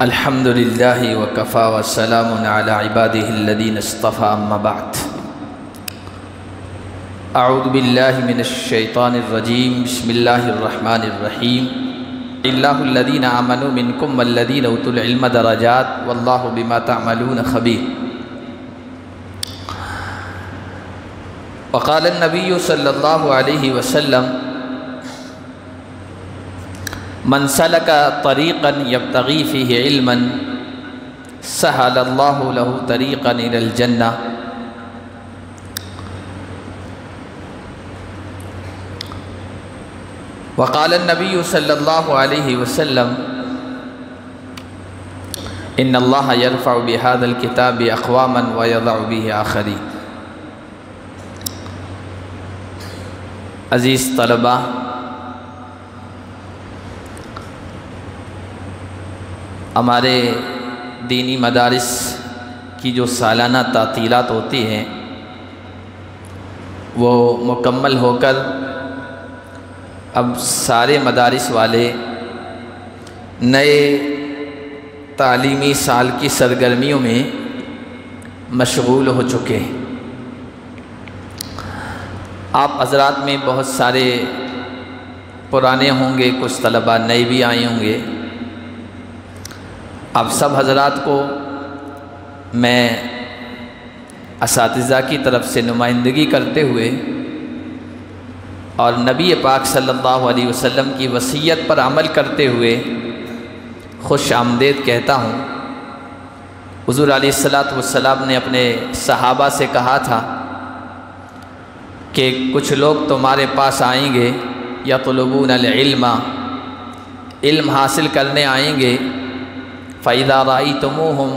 الحمد للہ وکفی وسلام علی عبادہ الذین اصطفی اما بعد اعوذ باللہ من الشیطان الرجیم بسم اللہ الرحمن الرحیم اللہ الذین آمنوا منکم والذین اوتوا العلم درجات واللہ بما تعملون خبیر۔ وقال النبی صلی اللہ علیہ وسلم من سلک طریقا یبتغی فیہ علما سہل اللہ لہ طریقا الی الجنہ۔ وقال النبی صلی اللہ علیہ وسلم ان اللہ یرفع بہذا الکتاب اقواما ویضع بہ آخرین۔ عزیز طلبہ، ہمارے دینی مدارس کی جو سالانہ تعطیلات ہوتی ہیں وہ مکمل ہو کر اب سارے مدارس والے نئے تعلیمی سال کی سرگرمیوں میں مشغول ہو چکے ہیں۔ آپ حضرات میں بہت سارے پرانے ہوں گے، کچھ طلباء نئے بھی آئے ہوں گے۔ آپ سب حضرات کو میں اساتذہ کی طرف سے نمائندگی کرتے ہوئے اور نبی پاک صلی اللہ علیہ وسلم کی وصیت پر عمل کرتے ہوئے خوش آمدید کہتا ہوں۔ حضور علیہ الصلوۃ نے اپنے صحابہ سے کہا تھا کہ کچھ لوگ تمہارے پاس آئیں گے یطلبون العلم، علم حاصل کرنے آئیں گے، فَإِذَا رَأَيْتُمُوهُمْ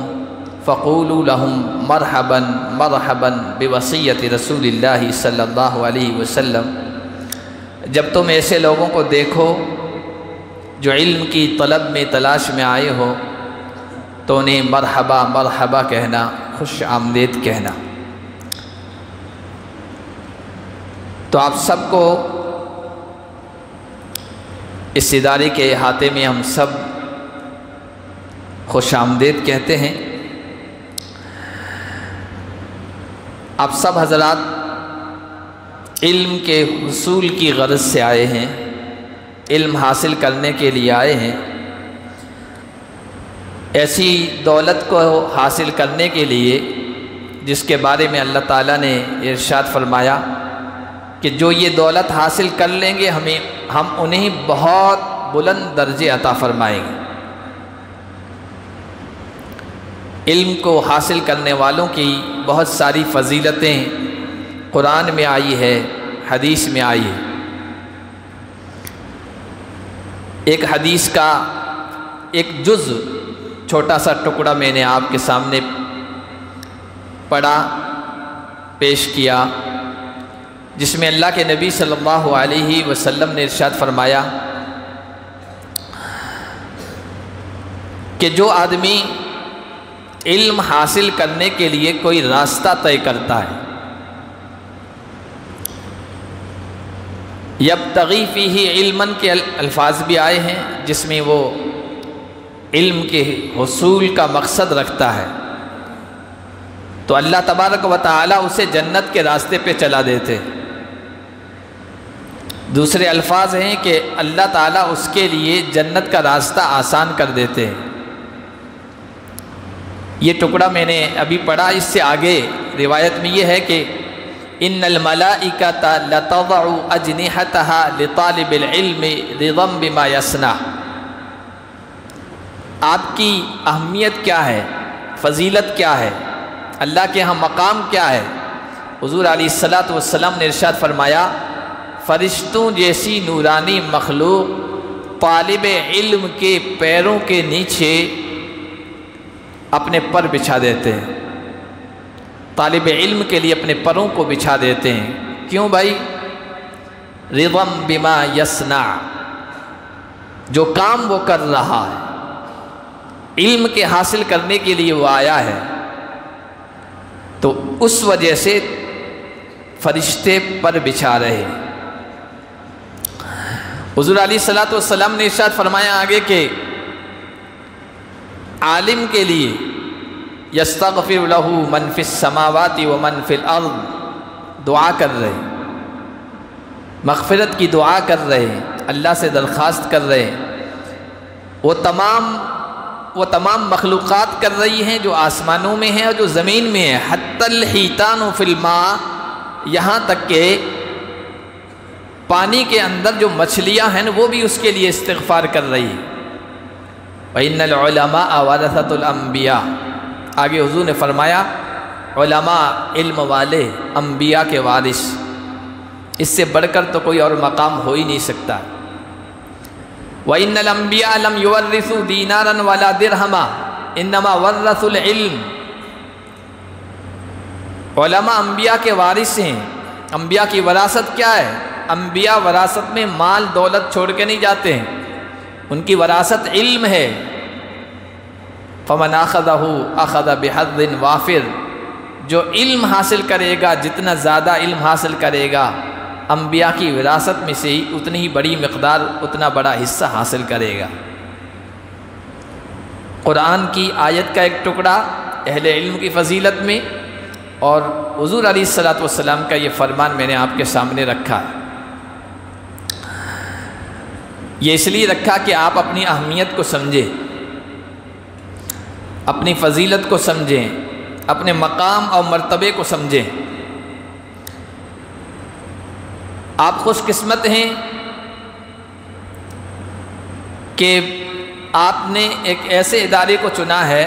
فَقُولُوا لَهُمْ مَرْحَبًا مَرْحَبًا بِوَصِيَّةِ رسول اللہ صلی اللہ علیہ وسلم۔ جب تم ایسے لوگوں کو دیکھو جو علم کی طلب میں تلاش میں آئے ہو تو انہیں مرحبا مرحبا کہنا، خوش آمدید کہنا۔ تو آپ سب کو اس ادارے کے احاطے میں ہم سب خوش آمدید کہتے ہیں۔ آپ سب حضرات علم کے حصول کی غرض سے آئے ہیں، علم حاصل کرنے کے لیے آئے ہیں۔ ایسی دولت کو حاصل کرنے کے لیے جس کے بارے میں اللہ تعالیٰ نے ارشاد فرمایا کہ جو یہ دولت حاصل کر لیں گے ہم انہیں بہت بلند درجے عطا فرمائیں گے۔ علم کو حاصل کرنے والوں کی بہت ساری فضیلتیں قرآن میں آئی ہے، حدیث میں آئی ہے۔ ایک حدیث کا ایک جز چھوٹا سا ٹکڑا میں نے آپ کے سامنے پڑھا، پیش کیا، جس میں اللہ کے نبی صلی اللہ علیہ وسلم نے ارشاد فرمایا کہ جو آدمی علم حاصل کرنے کے لیے کوئی راستہ طے کرتا ہے، یبتغی فیہ علما کے الفاظ بھی آئے ہیں جس میں وہ علم کے حصول کا مقصد رکھتا ہے، تو اللہ تبارک و تعالی اسے جنت کے راستے پہ چلا دیتے۔ دوسرے الفاظ ہیں کہ اللہ تعالیٰ اس کے لیے جنت کا راستہ آسان کر دیتے ہیں۔ یہ ٹکڑا میں نے ابھی پڑھا، اس سے آگے روایت میں یہ ہے کہ ان الملائکۃ لتضع اجنحتها لطالب العلم رضا بما یصنع۔ آپ کی اہمیت کیا ہے، فضیلت کیا ہے، اللہ کے ہاں مقام کیا ہے؟ حضور علیہ السلام نے ارشاد فرمایا فرشتوں جیسی نورانی مخلوق طالب علم کے پیروں کے نیچے اپنے پر بچھا دیتے ہیں، طالب علم کے لیے اپنے پروں کو بچھا دیتے ہیں۔ کیوں بھائی؟ رضا بما یصنع، جو کام وہ کر رہا ہے، علم کے حاصل کرنے کے لیے وہ آیا ہے، تو اس وجہ سے فرشتے پر بچھا رہے۔ حضور علیہ الصلوۃ والسلام نے ارشاد فرمایا آگے کہ عالم کے لیے یستغفر لہ من فی السماوات ومن فی الارض دعا کر رہے ہیں، مغفرت کی دعا کر رہے ہیں، اللہ سے درخواست کر رہے ہیں، وہ تمام مخلوقات کر رہی ہیں جو آسمانوں میں ہیں اور جو زمین میں ہیں، حتی الحیتان فی الماء، یہاں تک کہ پانی کے اندر جو مچھلیاں ہیں وہ بھی اس کے لیے استغفار کر رہی ہیں۔ وَإِنَّ الْعُلَمَاءَ وَرَثَةُ الْأَنْبِيَاء، آگے حضور نے فرمایا علماء علم والے انبیاء کے وارث، اس سے بڑھ کر تو کوئی اور مقام ہو ہی نہیں سکتا۔ وَإِنَّ الْأَنْبِيَاءَ لَمْ يُوَرِّثُوا دِينَارًا وَلَا دِرْهَمًا إِنَّمَا وَرَّثُوا الْعِلْمَ، علماء انبیاء کے وارث ہیں۔ انبیاء کی وراثت کیا ہے؟ انبیاء وراثت میں مال دولت چھوڑ کے نہیں جاتے ہیں، ان کی وراثت علم ہے۔ فَمَنْ أَخَذَهُ أَخَذَ بِحَظٍّ وَافِرٍ، جو علم حاصل کرے گا، جتنا زیادہ علم حاصل کرے گا، انبیاء کی وراثت میں سے ہی اتنی ہی بڑی مقدار، اتنا بڑا حصہ حاصل کرے گا۔ قرآن کی آیت کا ایک ٹکڑا اہل علم کی فضیلت میں، اور حضور علیہ السلام کا یہ فرمان میں نے آپ کے سامنے رکھا ہے۔ یہ اس لیے رکھا کہ آپ اپنی اہمیت کو سمجھیں، اپنی فضیلت کو سمجھیں، اپنے مقام اور مرتبے کو سمجھیں۔ آپ خوش قسمت ہیں کہ آپ نے ایک ایسے ادارے کو چنا ہے،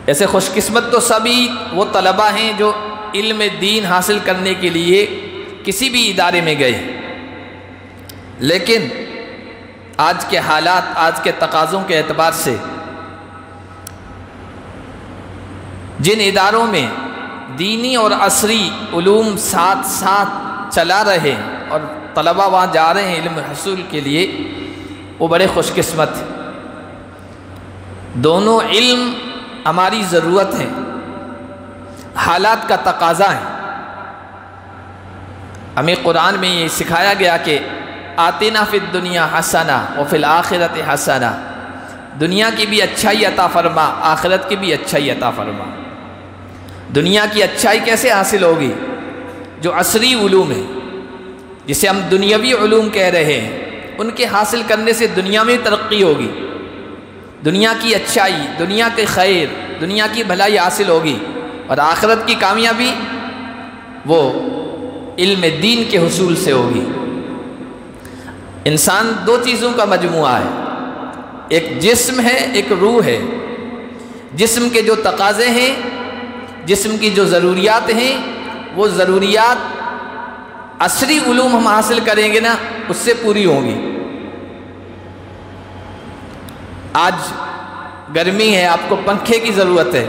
ایسے خوش قسمت تو سبھی وہ طلبہ ہیں جو علم دین حاصل کرنے کے لیے کسی بھی ادارے میں گئے، لیکن آج کے حالات، آج کے تقاضوں کے اعتبار سے جن اداروں میں دینی اور عصری علوم ساتھ ساتھ چلا رہے ہیں اور طلبہ وہاں جا رہے ہیں علم حصول کے لیے، وہ بڑے خوش قسمت ہیں۔ دونوں علم ہماری ضرورت ہے، حالات کا تقاضا ہے۔ ہمیں قرآن میں یہ سکھایا گیا کہ آتنا فی الدنیا حسنہ وفی الآخرۃ حسنہ، دنیا کی بھی اچھائی عطا فرما، آخرت کی بھی اچھائی عطا فرما۔ دنیا کی اچھائی کیسے حاصل ہوگی؟ جو عصری علوم ہے، جسے ہم دنیاوی علوم کہہ رہے ہیں، ان کے حاصل کرنے سے دنیا میں ترقی ہوگی، دنیا کی اچھائی، دنیا کے خیر، دنیا کی بھلائی حاصل ہوگی، اور آخرت کی کامیابی وہ علم دین کے حصول سے ہوگی۔ انسان دو چیزوں کا مجموعہ ہے، ایک جسم ہے، ایک روح ہے۔ جسم کے جو تقاضے ہیں، جسم کی جو ضروریات ہیں، وہ ضروریات عصری علوم ہم حاصل کریں گے نا، اس سے پوری ہوں گی۔ آج گرمی ہے، آپ کو پنکھے کی ضرورت ہے،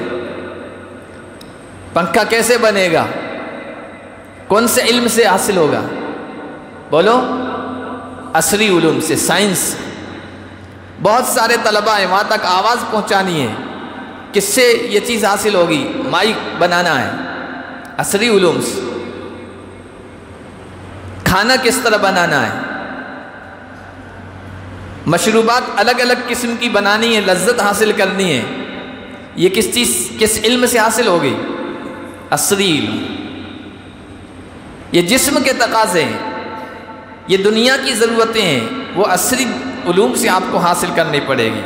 پنکھا کیسے بنے گا؟ کون سے علم سے حاصل ہوگا؟ بولو، عصری علوم سے، سائنس۔ بہت سارے طلباء ہیں، وہاں تک آواز پہنچانی ہے، کس سے یہ چیز حاصل ہوگی؟ مائک بنانا ہے، عصری علوم سے۔ کھانا کس طرح بنانا ہے، مشروبات الگ الگ قسم کی بنانی ہے، لذت حاصل کرنی ہے، یہ کس علم سے حاصل ہوگی؟ عصری علم۔ یہ جسم کے تقاضے ہیں، یہ دنیا کی ضرورتیں ہیں، وہ عصری علوم سے آپ کو حاصل کرنی پڑے گی۔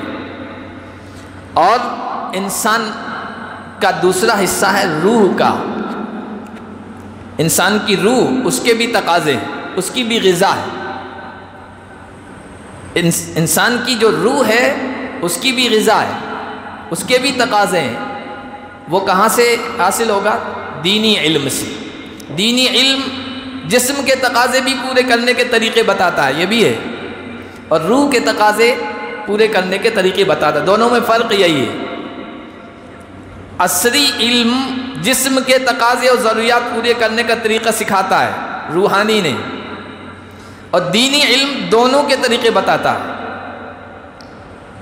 اور انسان کا دوسرا حصہ ہے روح کا۔ انسان کی روح، اس کے بھی تقاضے ہیں، اس کی بھی غذا ہے۔ انسان کی جو روح ہے، اس کی بھی غذا ہے، اس کے بھی تقاضے ہیں۔ وہ کہاں سے حاصل ہوگا؟ دینی علم سے۔ دینی علم جسم کے تقاضے بھی پورے کرنے کے طریقے بتاتا ہے، یہ بھی ہے، اور روح کے تقاضے پورے کرنے کے طریقے بتاتا ہے۔ دونوں میں فرق یہی ہے، عصری علم جسم کے تقاضے اور ضروریات پورے کرنے کا طریقہ سکھاتا ہے، روحانی نہیں، اور دینی علم دونوں کے طریقے بتاتا ہے۔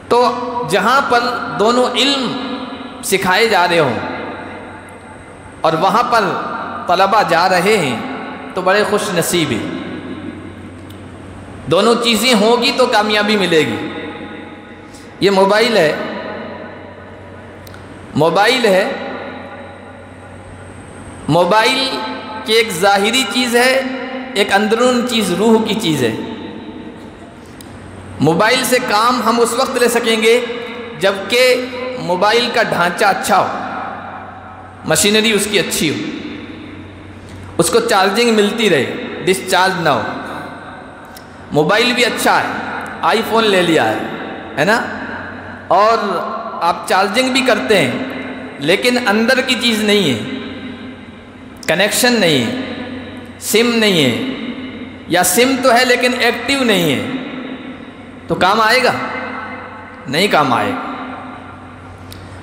تو جہاں پر دونوں علم سکھائے جا رہے ہوں اور وہاں پر طلبہ جا رہے ہیں تو بڑے خوش نصیب ہیں۔ دونوں چیزیں ہوں گی تو کامیابی ملے گی۔ یہ موبائل ہے، موبائل ہے، موبائل کی ایک ظاہری چیز ہے، ایک اندرون چیز روح کی چیز ہے۔ موبائل سے کام ہم اس وقت لے سکیں گے جبکہ موبائل کا ڈھانچہ اچھا ہو، مشینری اس کی اچھی ہو، اس کو چارجنگ ملتی رہے، ڈسچارج نہ ہو۔ موبائل بھی اچھا ہے، آئی فون لے لیا ہے نا، اور آپ چارجنگ بھی کرتے ہیں، لیکن اندر کی چیز نہیں ہے، کنیکشن نہیں ہے، سم نہیں ہے، یا سم تو ہے لیکن ایکٹیو نہیں ہے، تو کام آئے گا؟ نہیں کام آئے گا۔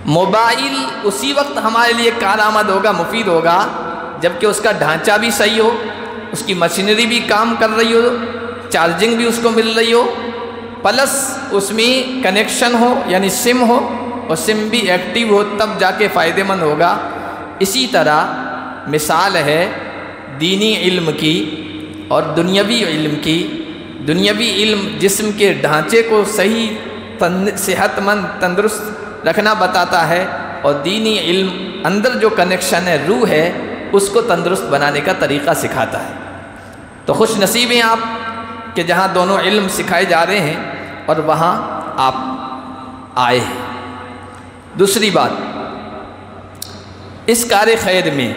موبائل اسی وقت ہمارے لیے کارآمد ہوگا، مفید ہوگا، جبکہ اس کا ڈھانچہ بھی صحیح ہو، اس کی مشینری بھی کام کر رہی ہو، چارجنگ بھی اس کو مل رہی ہو، پلس اس میں کنیکشن ہو یعنی سم ہو، اور سم بھی ایکٹیو ہو، تب جا کے فائدہ مند ہوگا۔ اسی طرح مثال ہے دینی علم کی اور دنیاوی علم کی۔ دنیاوی علم جسم کے ڈھانچے کو صحیح صحت مند تندرست رکھنا بتاتا ہے، اور دینی علم اندر جو کنیکشن ہے، روح ہے، اس کو تندرست بنانے کا طریقہ سکھاتا ہے۔ تو خوش نصیب ہیں آپ کہ جہاں دونوں علم سکھائے جا رہے ہیں اور وہاں آپ آئے ہیں۔ دوسری بات، اس کار خیر میں،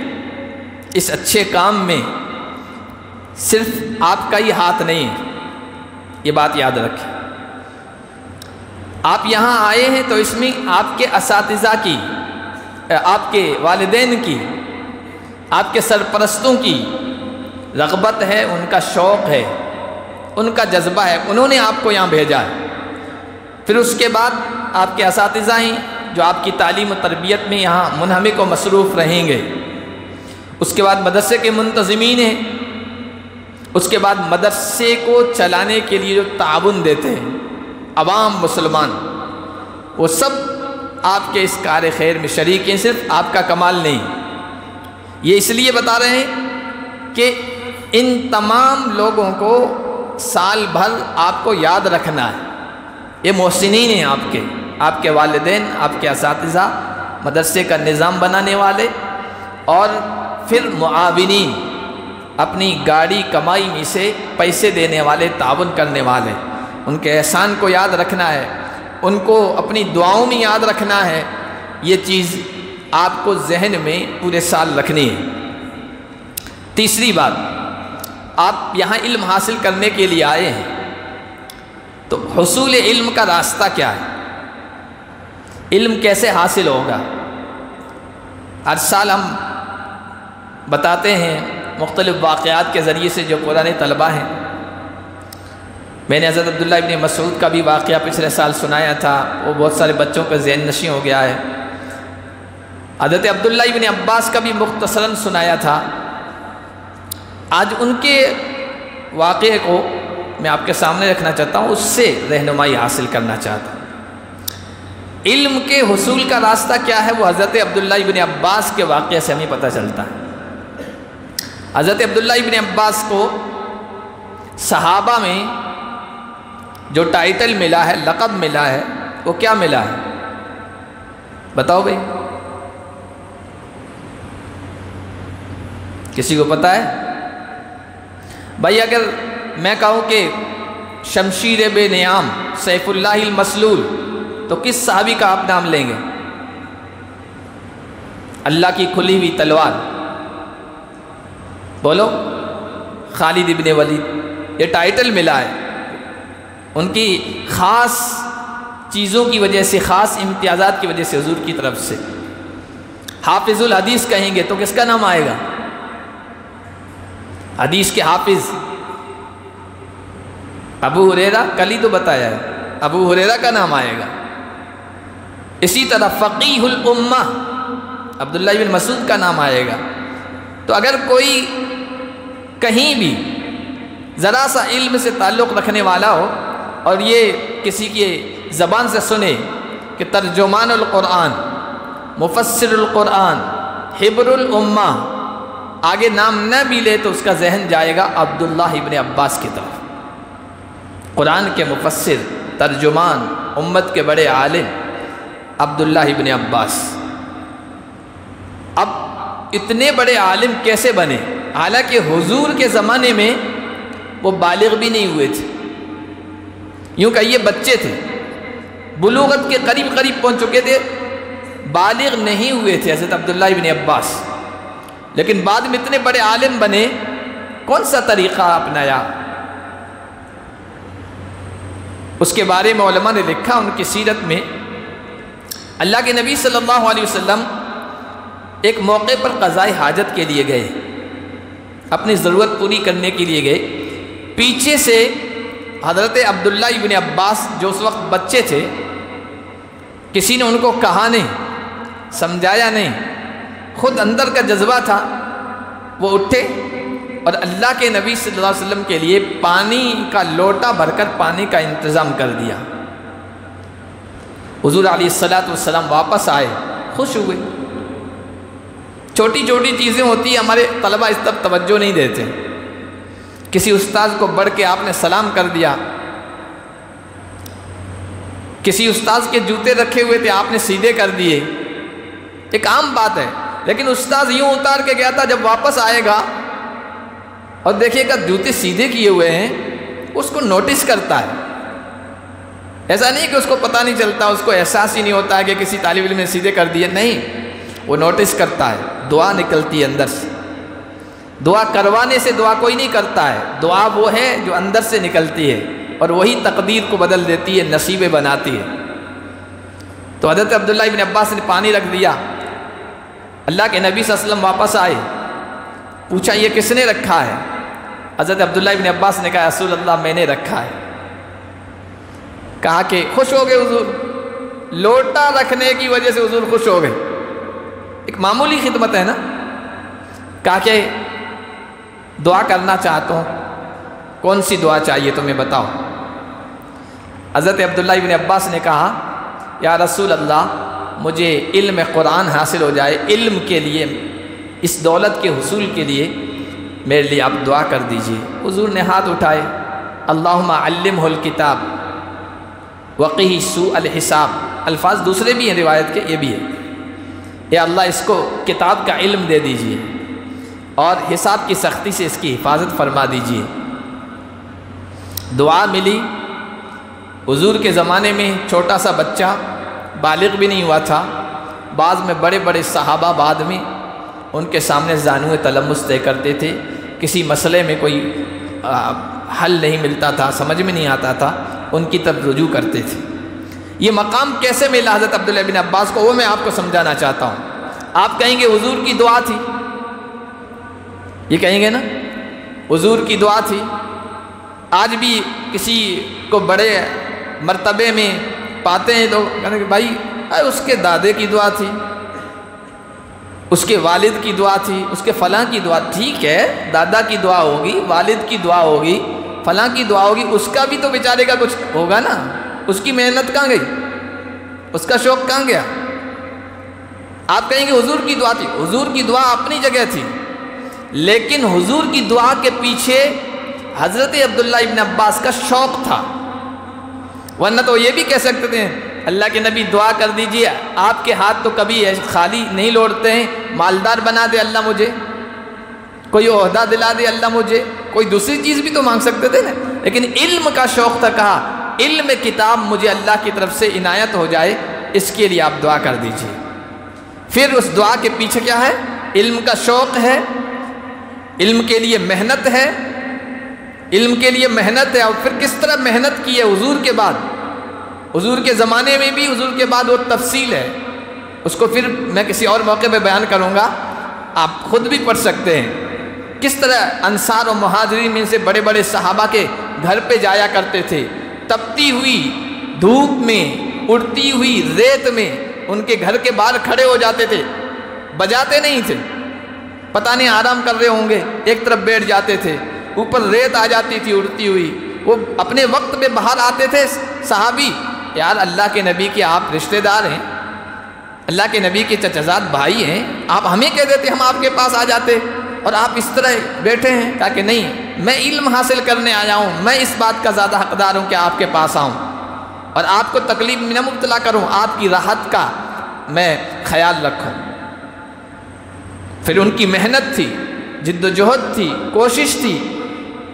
اس اچھے کام میں صرف آپ کا ہی ہاتھ نہیں ہے، یہ بات یاد رکھیں۔ آپ یہاں آئے ہیں تو اس میں آپ کے اساتذہ کی، آپ کے والدین کی، آپ کے سرپرستوں کی رغبت ہے، ان کا شوق ہے، ان کا جذبہ ہے، انہوں نے آپ کو یہاں بھیجا ہے۔ پھر اس کے بعد آپ کے اساتذہ ہیں جو آپ کی تعلیم و تربیت میں یہاں منہمک و مصروف رہیں گے۔ اس کے بعد مدرسے کے منتظمین ہیں، اس کے بعد مدرسے کو چلانے کے لیے جو تعاون دیتے ہیں عوام مسلمان، وہ سب آپ کے اس کار خیر میں شریک ہیں، صرف آپ کا کمال نہیں۔ یہ اس لیے بتا رہے ہیں کہ ان تمام لوگوں کو سال بھر آپ کو یاد رکھنا ہے۔ یہ محسنین ہیں آپ کے والدین، آپ کے اساتذہ، مدرسے کا نظام بنانے والے، اور پھر معاونین، اپنی گاڑی کمائی میں سے پیسے دینے والے، تعاون کرنے والے، ان کے احسان کو یاد رکھنا ہے، ان کو اپنی دعاؤں میں یاد رکھنا ہے۔ یہ چیز آپ کو ذہن میں پورے سال رکھنی ہے۔ تیسری بات، آپ یہاں علم حاصل کرنے کے لیے آئے ہیں، تو حصول علم کا راستہ کیا ہے؟ علم کیسے حاصل ہوگا؟ ہر سال ہم بتاتے ہیں مختلف واقعات کے ذریعے سے جو قرآن طلبہ ہیں۔ میں نے حضرت عبداللہ ابن مسعود کا بھی واقعہ پچھلے سال سنایا تھا، وہ بہت سارے بچوں کا ذہن نشیں ہو گیا ہے۔ حضرت عبداللہ ابن عباس کا بھی مختصراً سنایا تھا۔ آج ان کے واقعے کو میں آپ کے سامنے رکھنا چاہتا ہوں، اس سے رہنمائی حاصل کرنا چاہتا ہوں۔ علم کے حصول کا راستہ کیا ہے، وہ حضرت عبداللہ ابن عباس کے واقعے سے ہمیں پتہ چلتا ہے۔ حضرت عبداللہ ابن عباس کو صحابہ میں جو ٹائٹل ملا ہے، لقب ملا ہے، وہ کیا ملا ہے؟ بتاؤ بھئی، کسی کو پتہ ہے؟ بھائی اگر میں کہوں کہ شمشیر بے نیام، سیف اللہ المسلول، تو کس صحابی کا آپ نام لیں گے؟ اللہ کی کھلی ہوئی تلوار، بولو۔ خالد ابن ولید، یہ ٹائٹل ملا ہے ان کی خاص چیزوں کی وجہ سے، خاص امتیازات کی وجہ سے حضور کی طرف سے۔ حافظ الحدیث کہیں گے تو کس کا نام آئے گا؟ حدیث کے حافظ ابو ہریرہ، کل ہی تو بتایا ہے، ابو ہریرہ کا نام آئے گا۔ اسی طرح فقیہ الامہ عبداللہ بن مسعود کا نام آئے گا۔ تو اگر کوئی کہیں بھی ذرا سا علم سے تعلق رکھنے والا ہو اور یہ کسی کی زبان سے سنے کہ ترجمان القرآن، مفسر القرآن، حبر الامہ، آگے نام نہ بھی لے تو اس کا ذہن جائے گا عبداللہ ابن عباس کی طرف۔ قرآن کے مفسر، ترجمان امت کے بڑے عالم عبداللہ ابن عباس۔ اب اتنے بڑے عالم کیسے بنے؟ حالانکہ حضور کے زمانے میں وہ بالغ بھی نہیں ہوئے تھے، یوں کہیے بچے تھے، بلوغت کے قریب پہنچ چکے تھے، بالغ نہیں ہوئے تھے حضرت عبداللہ ابن عباس، لیکن بعد میں اتنے بڑے عالم بنے۔ کون سا طریقہ اپنایا؟ اس کے بارے میں علماء نے لکھا ان کی سیرت میں، اللہ کے نبی صلی اللہ علیہ وسلم ایک موقع پر قضاء حاجت کے لیے گئے، اپنی ضرورت پوری کرنے کے لیے گئے۔ پیچھے سے حضرت عبداللہ ابن عباس جو اس وقت بچے تھے، کسی نے ان کو کہا نہیں، سمجھایا نہیں، خود اندر کا جذبہ تھا، وہ اٹھے اور اللہ کے نبی صلی اللہ علیہ وسلم کے لیے پانی کا لوٹا بھر کر پانی کا انتظام کر دیا۔ حضور علیہ السلام واپس آئے، خوش ہوئے۔ چھوٹی چھوٹی چیزیں ہوتی ہیں، ہمارے طلبہ اس طرف توجہ نہیں دیتے۔ کسی استاذ کو بڑھ کے آپ نے سلام کر دیا، کسی استاذ کے جوتے رکھے ہوئے تھے آپ نے سیدھے کر دیے، ایک عام بات ہے، لیکن استاذ یوں اتار کے گیا تھا، جب واپس آئے گا اور دیکھیے گا جوتے سیدھے کیے ہوئے ہیں، اس کو نوٹس کرتا ہے۔ ایسا نہیں کہ اس کو پتہ نہیں چلتا، اس کو احساس ہی نہیں ہوتا ہے کہ کسی طالب علم نے سیدھے کر دیے، نہیں، وہ نوٹس کرتا ہے۔ دعا نکلتی ہے اندر سے، دعا کروانے سے دعا کوئی نہیں کرتا ہے، دعا وہ ہے جو اندر سے نکلتی ہے اور وہی تقدیر کو بدل دیتی ہے، نصیبیں بناتی ہے۔ تو حضرت عبداللہ ابن عباس نے پانی رکھ دیا، اللہ کے نبی صلی اللہ علیہ وسلم واپس آئے، پوچھا یہ کس نے رکھا ہے؟ حضرت عبداللہ ابن عباس نے کہا رسول اللہ میں نے رکھا ہے۔ کہا کہ خوش ہو گئے حضور، لوٹا رکھنے کی وجہ سے حضور خوش ہو گئے، ایک معمولی خدمت ہے نا۔ کہا کہ دعا کرنا چاہتا ہوں، کون سی دعا چاہیے تمہیں بتاؤ؟ حضرت عبداللہ ابن عباس نے کہا یا رسول اللہ مجھے علم قرآن حاصل ہو جائے، علم کے لیے، اس دولت کے حصول کے لیے میرے لیے آپ دعا کر دیجئے۔ حضور نے ہاتھ اٹھائے، اللہم علمہ الکتاب وقہ سوء الحساب، الفاظ دوسرے بھی ہیں روایت کے، یہ بھی ہے، اے اللہ اس کو کتاب کا علم دے دیجئے اور حساب کی سختی سے اس کی حفاظت فرما دیجئے۔ دعا ملی۔ حضور کے زمانے میں چھوٹا سا بچہ بالغ بھی نہیں ہوا تھا، بعض میں بڑے بڑے صحابہ بعد میں ان کے سامنے زانوِ تلمس طے کرتے تھے، کسی مسئلے میں کوئی حل نہیں ملتا تھا، سمجھ میں نہیں آتا تھا، ان کی طرف رجوع کرتے تھے۔ یہ مقام کیسے ملا حضرت عبداللہ بن عباس کو، وہ میں آپ کو سمجھانا چاہتا ہوں۔ آپ کہیں گے حضور کی دعا تھی، یہ کہیں گے نا حضور کی دعا تھی۔ آج بھی کسی کو بڑے مرتبے میں پاتے ہیں تو کہتے ہیں کہ بھائی اس کے دادے کی دعا تھی، اس کے والد کی دعا تھی، اس کے فلاں کی دعا، ٹھیک ہے دادا کی دعا ہوگی، والد کی دعا ہوگی، فلاں کی دعا ہوگی، اس کا بھی تو بیچارے کا کچھ ہوگا نا، اس کی محنت کہاں گئی، اس کا شوق کہاں گیا؟ آپ کہیں گے حضور کی دعا تھی، حضور کی دعا اپنی جگہ تھی، لیکن حضور کی دعا کے پیچھے حضرت عبداللہ ابن عباس کا شوق تھا، ورنہ تو یہ بھی کہہ سکتے تھے اللہ کے نبی دعا کر دیجئے، آپ کے ہاتھ تو کبھی خالی نہیں لوٹتے ہیں، مالدار بنا دے اللہ مجھے، کوئی عہدہ دلا دے اللہ مجھے، کوئی دوسری چیز بھی تو مانگ سکتے تھے نا، لیکن علم کا شوق تھا، کہا علم کتاب مجھے اللہ کی طرف سے عنایت ہو جائے، اس کے لیے آپ دعا کر دیجئے۔ پھر اس دعا کے پیچھے کیا ہے؟ علم کا شوق ہے، علم کے لیے محنت ہے، علم کے لیے محنت ہے، اور پھر کس طرح محنت کی ہے حضور کے بعد، حضور کے زمانے میں بھی، حضور کے بعد وہ تفصیل ہے، اس کو پھر میں کسی اور موقع پہ بیان کروں گا، آپ خود بھی پڑھ سکتے ہیں، کس طرح انصار و مہاجرین میں سے بڑے بڑے صحابہ کے گھر پہ جایا کرتے تھے، تپتی ہوئی دھوپ میں، اڑتی ہوئی ریت میں ان کے گھر کے باہر کھڑے ہو جاتے تھے، بجاتے نہیں تھے، پتہ نہیں آرام کر رہے ہوں گے، ایک طرف بیٹھ جاتے تھے، اوپر ریت آ جاتی تھی اڑتی ہوئی، وہ اپنے وقت میں باہر آتے تھے صحابی، یار اللہ کے نبی کے آپ رشتہ دار ہیں، اللہ کے نبی کے چچزاد بھائی ہیں، آپ ہمیں کہہ دیتے ہم آپ کے پاس آ جاتے، اور آپ اس طرح بیٹھے ہیں، کہا کہ نہیں میں علم حاصل کرنے آیا ہوں، میں اس بات کا زیادہ حقدار ہوں کہ آپ کے پاس آؤں۔ اور آپ کو تکلیف میں نہ مبتلا کروں، آپ کی راحت کا میں خیال رکھوں۔ پھر ان کی محنت تھی، جد و جہد تھی، کوشش تھی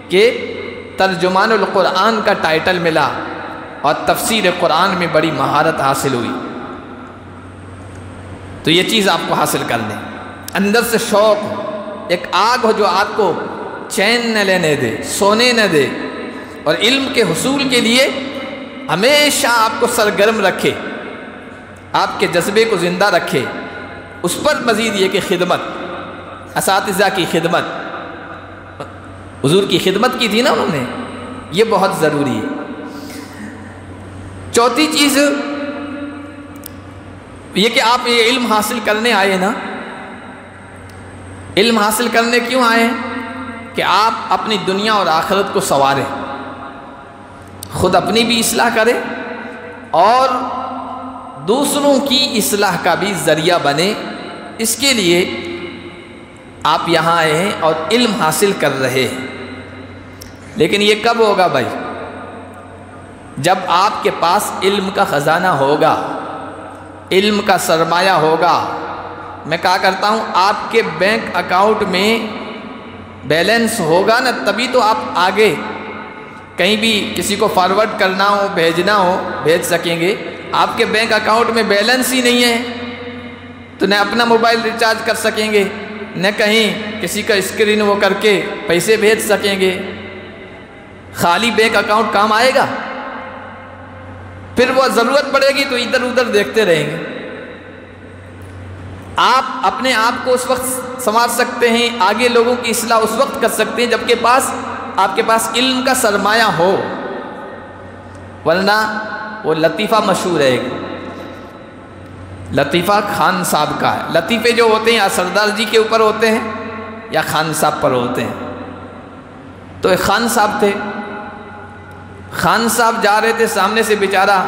کہ ترجمان القرآن کا ٹائٹل ملا اور تفسیر قرآن میں بڑی مہارت حاصل ہوئی۔ تو یہ چیز آپ کو حاصل کر لیں، اندر سے شوق ہو، ایک آگ ہو جو آپ کو چین نہ لینے دے، سونے نہ دے، اور علم کے حصول کے لیے ہمیشہ آپ کو سرگرم رکھے، آپ کے جذبے کو زندہ رکھے۔ اس پر مزید یہ کہ خدمت، اساتذہ کی خدمت، حضور کی خدمت کی تھی نا انہوں نے، یہ بہت ضروری ہے۔ چوتھی چیز یہ کہ آپ یہ علم حاصل کرنے آئے نا، علم حاصل کرنے کیوں آئے ہیں؟ کہ آپ اپنی دنیا اور آخرت کو سنواریں، خود اپنی بھی اصلاح کریں اور دوسروں کی اصلاح کا بھی ذریعہ بنے۔ اس کے لیے آپ یہاں آئے ہیں اور علم حاصل کر رہے ہیں۔ لیکن یہ کب ہوگا بھائی؟ جب آپ کے پاس علم کا خزانہ ہوگا، علم کا سرمایہ ہوگا۔ میں کہا کرتا ہوں آپ کے بینک اکاؤنٹ میں بیلنس ہوگا نا، تبھی تو آپ آگے کہیں بھی کسی کو فارورڈ کرنا ہو، بھیجنا ہو، بھیج سکیں گے۔ آپ کے بینک اکاؤنٹ میں بیلنس ہی نہیں ہے تو نہ اپنا موبائل ریچارج کر سکیں گے، نہ کہیں کسی کا اسکرین وہ کر کے پیسے بھیج سکیں گے۔ خالی بینک اکاؤنٹ کام آئے گا؟ پھر وہ ضرورت پڑے گی تو ادھر ادھر دیکھتے رہیں گے۔ آپ اپنے آپ کو اس وقت سنوار سکتے ہیں، آگے لوگوں کی اصلاح اس وقت کر سکتے ہیں جبکہ آپ کے پاس علم کا سرمایہ ہو، ورنہ وہ لطیفہ مشہور ہے، لطیفہ خان صاحب کا ہے۔ لطیفے جو ہوتے ہیں یا سردار جی کے اوپر ہوتے ہیں یا خان صاحب پر ہوتے ہیں۔ تو ایک خان صاحب تھے، خان صاحب جا رہے تھے، سامنے سے بیچارہ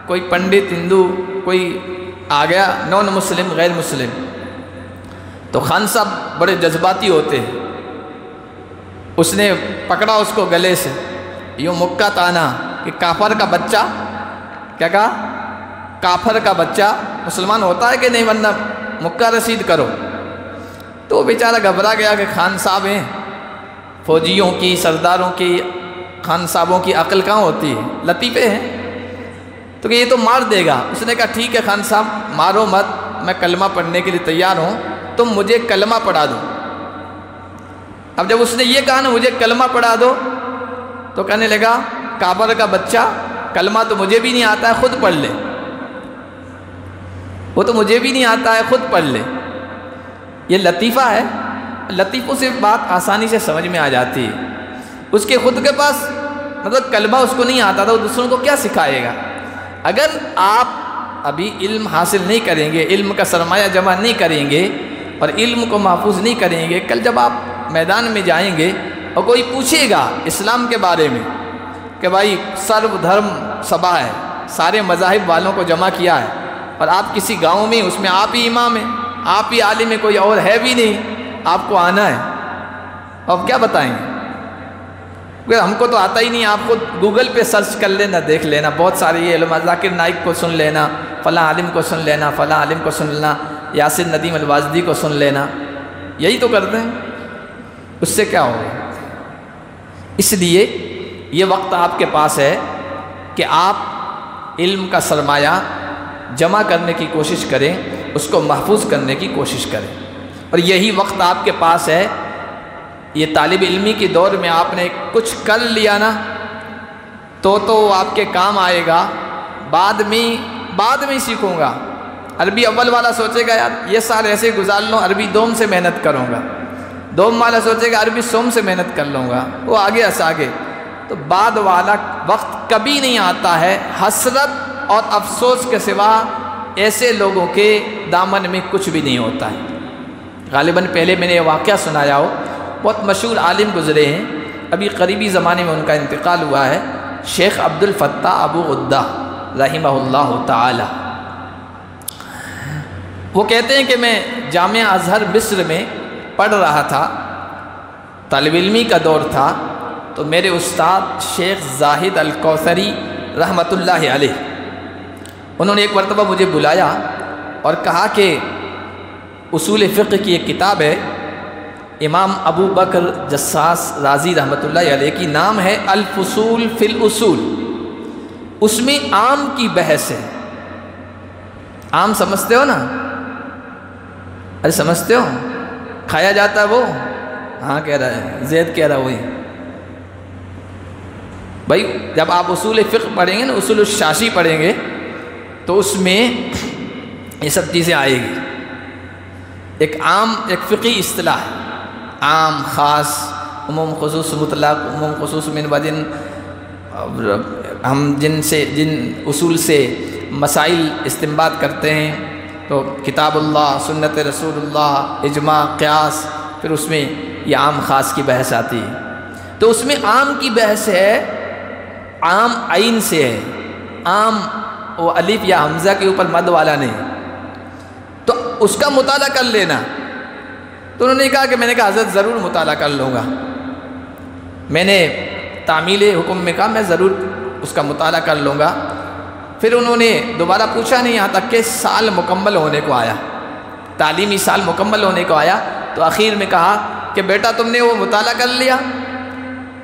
کوئی پنڈت ہندو کوئی آ گیا، نون مسلم، غیر مسلم۔ تو خان صاحب بڑے جذباتی ہوتے ہیں، اس نے پکڑا اس کو گلے سے، یوں مکہ تانا کہ کافر کا بچہ، کیا کہا؟ کافر کا بچہ مسلمان ہوتا ہے کہ نہیں، ورنہ مکہ رسید کرو۔ تو وہ بیچارہ گھبرا گیا کہ خان صاحب ہیں، فوجیوں کی، سرداروں کی، خان صاحبوں کی عقل کہاں ہوتی ہے، لطیفے ہیں، تو کہ یہ تو مار دے گا۔ اس نے کہا ٹھیک ہے خان صاحب، مارو مت، میں کلمہ پڑھنے کے لیے تیار ہوں، تم مجھے کلمہ پڑھا دو۔ اب جب اس نے یہ کہا نا مجھے کلمہ پڑھا دو، تو کہنے لگا کافر کا بچہ، کلمہ تو مجھے بھی نہیں آتا ہے، خود پڑھ لے۔ وہ تو مجھے بھی نہیں آتا ہے، خود پڑھ لے۔ یہ لطیفہ ہے، لطیفوں سے بات آسانی سے سمجھ میں آ جاتی ہے۔ اس کے خود کے پاس مطلب کلمہ اس کو نہیں آتا تھا، وہ دوسروں کو کیا سکھائے گا؟ اگر آپ ابھی علم حاصل نہیں کریں گے، علم کا سرمایہ جمع نہیں کریں گے اور علم کو محفوظ نہیں کریں گے، کل جب آپ میدان میں جائیں گے اور کوئی پوچھے گا اسلام کے بارے میں کہ بھائی سرو دھرم سبھا ہے، سارے مذاہب والوں کو جمع کیا ہے، اور آپ کسی گاؤں میں، اس میں آپ ہی امام ہیں، آپ ہی عالم ہیں، کوئی اور ہے بھی نہیں، آپ کو آنا ہے، اب کیا بتائیں گے؟ ہم کو تو آتا ہی نہیں، آپ کو گوگل پہ سرچ کر لینا، دیکھ لینا، بہت سارے یہ علماء، ذاکر نائک کو سن لینا، فلاں عالم کو سن لینا، فلاں عالم کو سن لینا، یاسر ندیم الوازدی کو سن لینا، یہی تو کرتے ہیں، اس سے کیا ہوگا؟ اس لیے یہ وقت آپ کے پاس ہے کہ آپ علم کا سرمایہ جمع کرنے کی کوشش کریں، اس کو محفوظ کرنے کی کوشش کریں، اور یہی وقت آپ کے پاس ہے۔ یہ طالب علمی کے دور میں آپ نے کچھ کر لیا نا تو آپ کے کام آئے گا، بعد میں سیکھوں گا۔ عربی اول والا سوچے گا یار یہ سال ایسے گزار لوں، عربی دوم سے محنت کروں گا، دوم والا سوچے گا عربی سوم سے محنت کر لوں گا، وہ آگے آگے، تو بعد والا وقت کبھی نہیں آتا ہے۔ حسرت اور افسوس کے سوا ایسے لوگوں کے دامن میں کچھ بھی نہیں ہوتا ہے۔ غالباً پہلے میں نے یہ واقعہ سنایا ہو، بہت مشہور عالم گزرے ہیں، ابھی قریبی زمانے میں ان کا انتقال ہوا ہے، شیخ عبد الفتاح ابو غدہ رحمہ اللہ تعالی۔ وہ کہتے ہیں کہ میں جامعہ ازہر مصر میں پڑھ رہا تھا، طالب علمی کا دور تھا، تو میرے استاد شیخ زاہد الکوثری رحمۃ اللہ علیہ، انہوں نے ایک مرتبہ مجھے بلایا اور کہا کہ اصول فقہ کی ایک کتاب ہے، امام ابو بکر جساس رازی رحمۃ اللہ علیہ کی، نام ہے الفصول فی الاصول، اس میں آم کی بحث ہے۔ آم سمجھتے ہو نا؟ ارے سمجھتے ہو؟ کھایا جاتا ہے وہ؟ ہاں کہہ رہا ہے، زید کہہ رہا وہی۔ بھائی جب آپ اصول فقہ پڑھیں گے نا، اصول الشاشی پڑھیں گے تو اس میں یہ سب چیزیں آئے گی۔ ایک عام ایک فقہی اصطلاح ہے، عام، خاص، عموم، خصوص، مطلق، عموم، خصوص، من وجن، ہم جن اصول سے مسائل استنباط کرتے ہیں تو کتاب اللہ، سنت رسول اللہ، اجماع، قیاس، پھر اس میں یہ عام خاص کی بحث آتی ہے۔ تو اس میں عام کی بحث ہے، عام عین سے ہے، عام وہ الف یا حمزہ کے اوپر مد والا نہیں، تو اس کا مطالعہ کر لینا۔ تو انہوں نے کہا کہ میں نے کہا حضرت ضرور مطالعہ کر لوں گا۔ میں نے تعمیل حکم میں کہا میں ضرور اس کا مطالعہ کر لوں گا۔ پھر انہوں نے دوبارہ پوچھا نہیں، یہاں تک کہ سال مکمل ہونے کو آیا، تعلیمی سال مکمل ہونے کو آیا، تو آخر میں کہا کہ بیٹا تم نے وہ مطالعہ کر لیا؟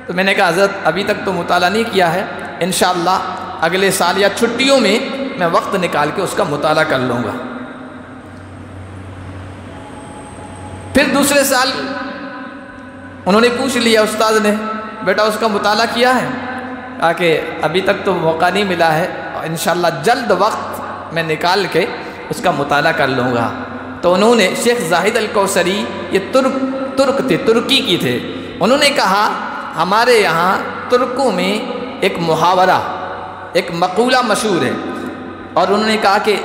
تو میں نے کہا حضرت ابھی تک تو مطالعہ نہیں کیا ہے، انشاءاللہ اگلے سال یا چھٹیوں میں میں وقت نکال کے اس کا مطالعہ کر لوں گا۔ پھر دوسرے سال انہوں نے پوچھ لیا استاد نے، بیٹا اس کا مطالعہ کیا ہے؟ کہا کہ ابھی تک تو موقع نہیں ملا ہے، انشاءاللہ جلد وقت میں نکال کے اس کا مطالعہ کر لوں گا۔ تو انہوں نے شیخ زاہد الکوثری، یہ ترک تھے، ترکی کی تھے، انہوں نے کہا ہمارے یہاں ترکوں میں ایک محاورہ، ایک مقولہ مشہور ہے، اور انہوں نے کہا کہ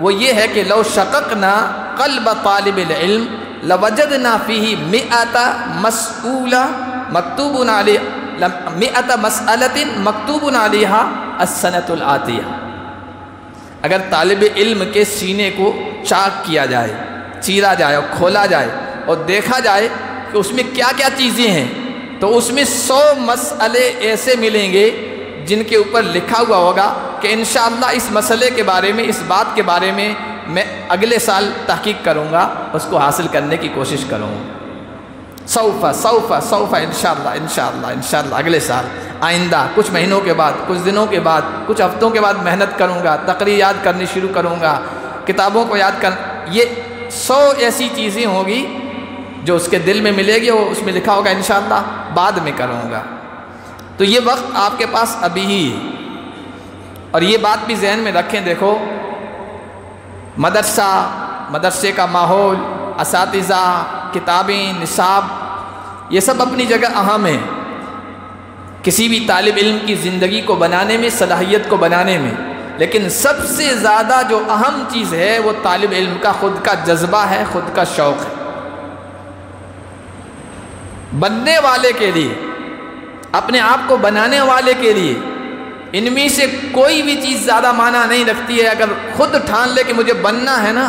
وہ یہ ہے کہ لو شققنا قلب طالب العلم لوجدنا فیہ مئۃ مسئولہ مکتوب علیہ مئۃ مسئلۃ مکتوب علیہا السنۃ الآتیہ۔ اگر طالب علم کے سینے کو چاک کیا جائے، چیرا جائے اور کھولا جائے اور دیکھا جائے کہ اس میں کیا کیا چیزیں ہیں، تو اس میں 100 مسئلے ایسے ملیں گے جن کے اوپر لکھا ہوا ہوگا کہ انشاءاللہ اس مسئلے کے بارے میں، اس بات کے بارے میں میں اگلے سال تحقیق کروں گا، اس کو حاصل کرنے کی کوشش کروں گا۔ سوف انشاءاللہ اگلے سال، آئندہ کچھ مہینوں کے بعد، کچھ دنوں کے بعد، کچھ ہفتوں کے بعد محنت کروں گا، تقریر یاد کرنی شروع کروں گا، کتابوں کو یاد یہ 100 ایسی چیزیں ہوں گی جو اس کے دل میں ملے گی، وہ اس میں لکھا ہوگا انشاءاللہ بعد میں کروں گا۔ تو یہ وقت آپ کے پاس ابھی ہی ہے، اور یہ بات بھی ذہن میں رکھیں۔ دیکھو مدرسے کا ماحول، اساتذہ، کتابیں، نصاب، یہ سب اپنی جگہ اہم ہیں کسی بھی طالب علم کی زندگی کو بنانے میں، صلاحیت کو بنانے میں، لیکن سب سے زیادہ جو اہم چیز ہے وہ طالب علم کا خود کا جذبہ ہے، خود کا شوق ہے۔ بننے والے کے لیے، اپنے آپ کو بنانے والے کے لیے ان میں سے کوئی بھی چیز زیادہ معنی نہیں رکھتی ہے۔ اگر خود ٹھان لے کہ مجھے بننا ہے نا،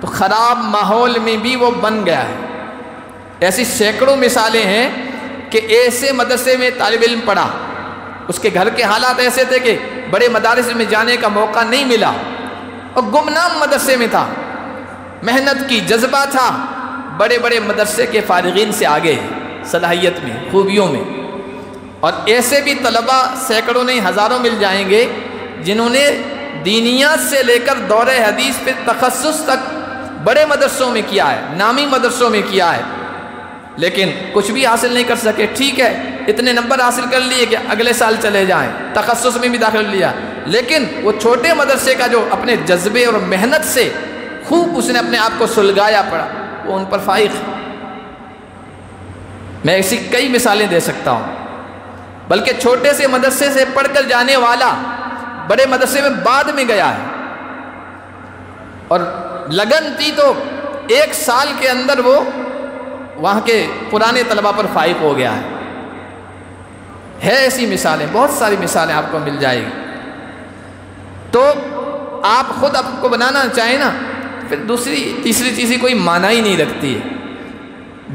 تو خراب ماحول میں بھی وہ بن گیا ہے۔ ایسی سینکڑوں مثالیں ہیں کہ ایسے مدرسے میں طالب علم پڑھا، اس کے گھر کے حالات ایسے تھے کہ بڑے مدارس میں جانے کا موقع نہیں ملا، اور گمنام مدرسے میں تھا، محنت کی، جذبہ تھا، بڑے بڑے مدرسے کے فارغین سے آگے صلاحیت میں، خوبیوں میں۔ اور ایسے بھی طلبہ سینکڑوں نہیں، ہزاروں مل جائیں گے جنہوں نے دینیات سے لے کر دور حدیث پہ تخصص تک بڑے مدرسوں میں کیا ہے، نامی مدرسوں میں کیا ہے، لیکن کچھ بھی حاصل نہیں کر سکے۔ ٹھیک ہے، اتنے نمبر حاصل کر لیے کہ اگلے سال چلے جائیں، تخصص میں بھی داخل لیا، لیکن وہ چھوٹے مدرسے کا جو اپنے جذبے اور محنت سے خوب اس نے اپنے آپ کو سلگایا پڑا، وہ ان پر فائق ہے۔ میں ایسی کئی مثالیں دے سکتا ہوں، بلکہ چھوٹے سے مدرسے سے پڑھ کر جانے والا بڑے مدرسے میں بعد میں گیا ہے، اور لگن تھی تو 1 سال کے اندر وہ وہاں کے پرانے طلبہ پر فائق ہو گیا ہے۔ ایسی مثالیں، بہت ساری مثالیں آپ کو مل جائے گی۔ تو آپ خود آپ کو بنانا چاہیں نا، پھر دوسری تیسری چیزیں کوئی معنی ہی نہیں رکھتی ہے۔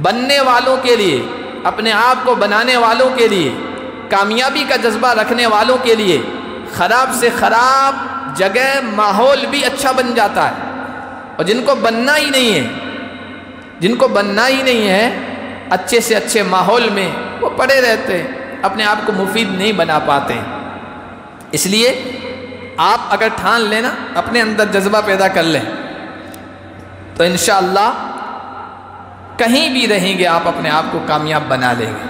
بننے والوں کے لیے، اپنے آپ کو بنانے والوں کے لیے، کامیابی کا جذبہ رکھنے والوں کے لیے خراب سے خراب جگہ ماحول بھی اچھا بن جاتا ہے، اور جن کو بننا ہی نہیں ہے اچھے سے اچھے ماحول میں وہ پڑے رہتے ہیں، اپنے آپ کو مفید نہیں بنا پاتے۔ اس لیے آپ اگر ٹھان لیں نا، اپنے اندر جذبہ پیدا کر لیں، تو انشاءاللہ کہیں بھی رہیں گے آپ اپنے آپ کو کامیاب بنا لیں گے۔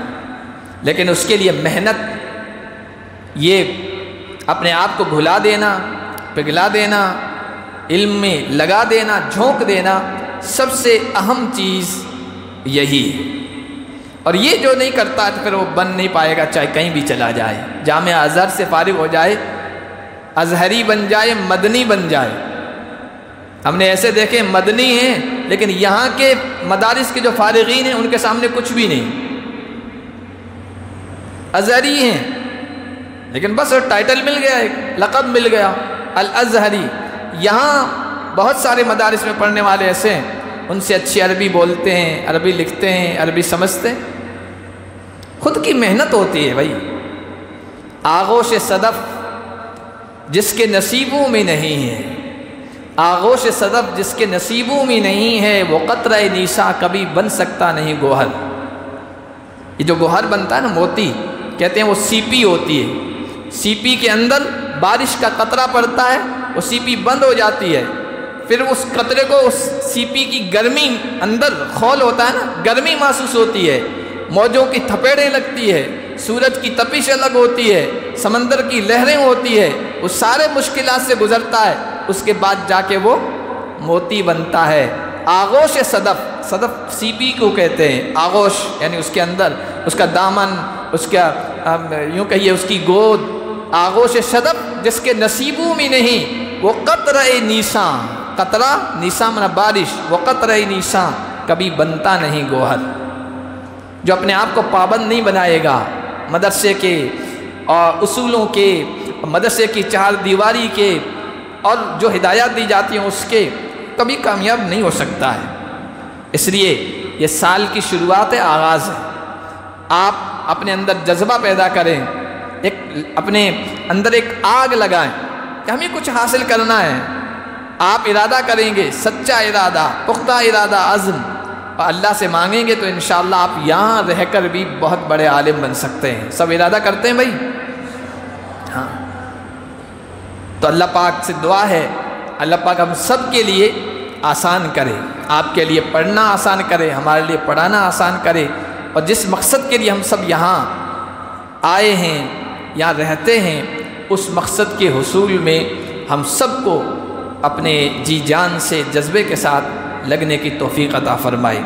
لیکن اس کے لیے محنت، یہ اپنے آپ کو بھلا دینا، پگھلا دینا، علم میں لگا دینا، جھونک دینا، سب سے اہم چیز یہی ہے۔ اور یہ جو نہیں کرتا تو پھر وہ بن نہیں پائے گا، چاہے کہیں بھی چلا جائے، جامعہ ازہر سے فارغ ہو جائے، ازہری بن جائے، مدنی بن جائے۔ ہم نے ایسے دیکھے مدنی ہیں لیکن یہاں کے مدارس کے جو فارغین ہیں ان کے سامنے کچھ بھی نہیں، ازہری ہیں لیکن بس ٹائٹل مل گیا، ایک لقب مل گیا الازہری۔ یہاں بہت سارے مدارس میں پڑھنے والے ایسے ہیں، ان سے اچھی عربی بولتے ہیں، عربی لکھتے ہیں، عربی سمجھتے ہیں۔ خود کی محنت ہوتی ہے بھائی۔ آغوش صدف جس کے نصیبوں میں نہیں ہے، آغوش صدف جس کے نصیبوں میں نہیں ہے، وہ قطرہ نیسا کبھی بن سکتا نہیں گوہر۔ یہ جو گوہر بنتا ہے نا، موتی کہتے ہیں، وہ سیپی ہوتی ہے، سیپی کے اندر بارش کا قطرہ پڑتا ہے، وہ سیپی بند ہو جاتی ہے، پھر اس قطرے کو، اس سیپی کی گرمی، اندر خول ہوتا ہے نا، گرمی محسوس ہوتی ہے، موجوں کی تھپیڑیں لگتی ہے، سورج کی تپش الگ ہوتی ہے، سمندر کی لہریں ہوتی ہے، وہ سارے مشکلات سے گزرتا ہے، اس کے بعد جا کے وہ موتی بنتا ہے۔ آغوش صدف، صدف سیپی کو کہتے ہیں، آغوش یعنی اس کے اندر اس کا دامن، اس کا یوں کہیے اس کی گود، آغوش صدف جس کے نصیبوں میں نہیں، وہ قطرہ نیساں، قطرہ نیساں منا بارش، وہ قطرہ نیساں کبھی بنتا نہیں گوہر۔ جو اپنے آپ کو پابند نہیں بنائے گا مدرسے کے اور اصولوں کے، مدرسے کی چہار دیواری کے، اور جو ہدایات دی جاتی ہیں اس کے، کبھی کامیاب نہیں ہو سکتا ہے۔ اس لیے یہ سال کی شروعات ہے، آغاز ہے۔ آپ اپنے اندر جذبہ پیدا کریں، اپنے اندر ایک آگ لگائیں کہ ہمیں کچھ حاصل کرنا ہے۔ آپ ارادہ کریں گے، سچا ارادہ، پختہ ارادہ، عزم، اور اللہ سے مانگیں گے تو انشاءاللہ آپ یہاں رہ کر بھی بہت بڑے عالم بن سکتے ہیں۔ سب ارادہ کرتے ہیں بھائی؟ ہاں، تو اللہ پاک سے دعا ہے، اللہ پاک ہم سب کے لیے آسان کرے، آپ کے لیے پڑھنا آسان کرے، ہمارے لیے پڑھانا آسان کرے، اور جس مقصد کے لیے ہم سب یہاں آئے ہیں، یہاں رہتے ہیں، اس مقصد کے حصول میں ہم سب کو اپنے جی جان سے جذبے کے ساتھ لگنے کی توفیق عطا فرمائے۔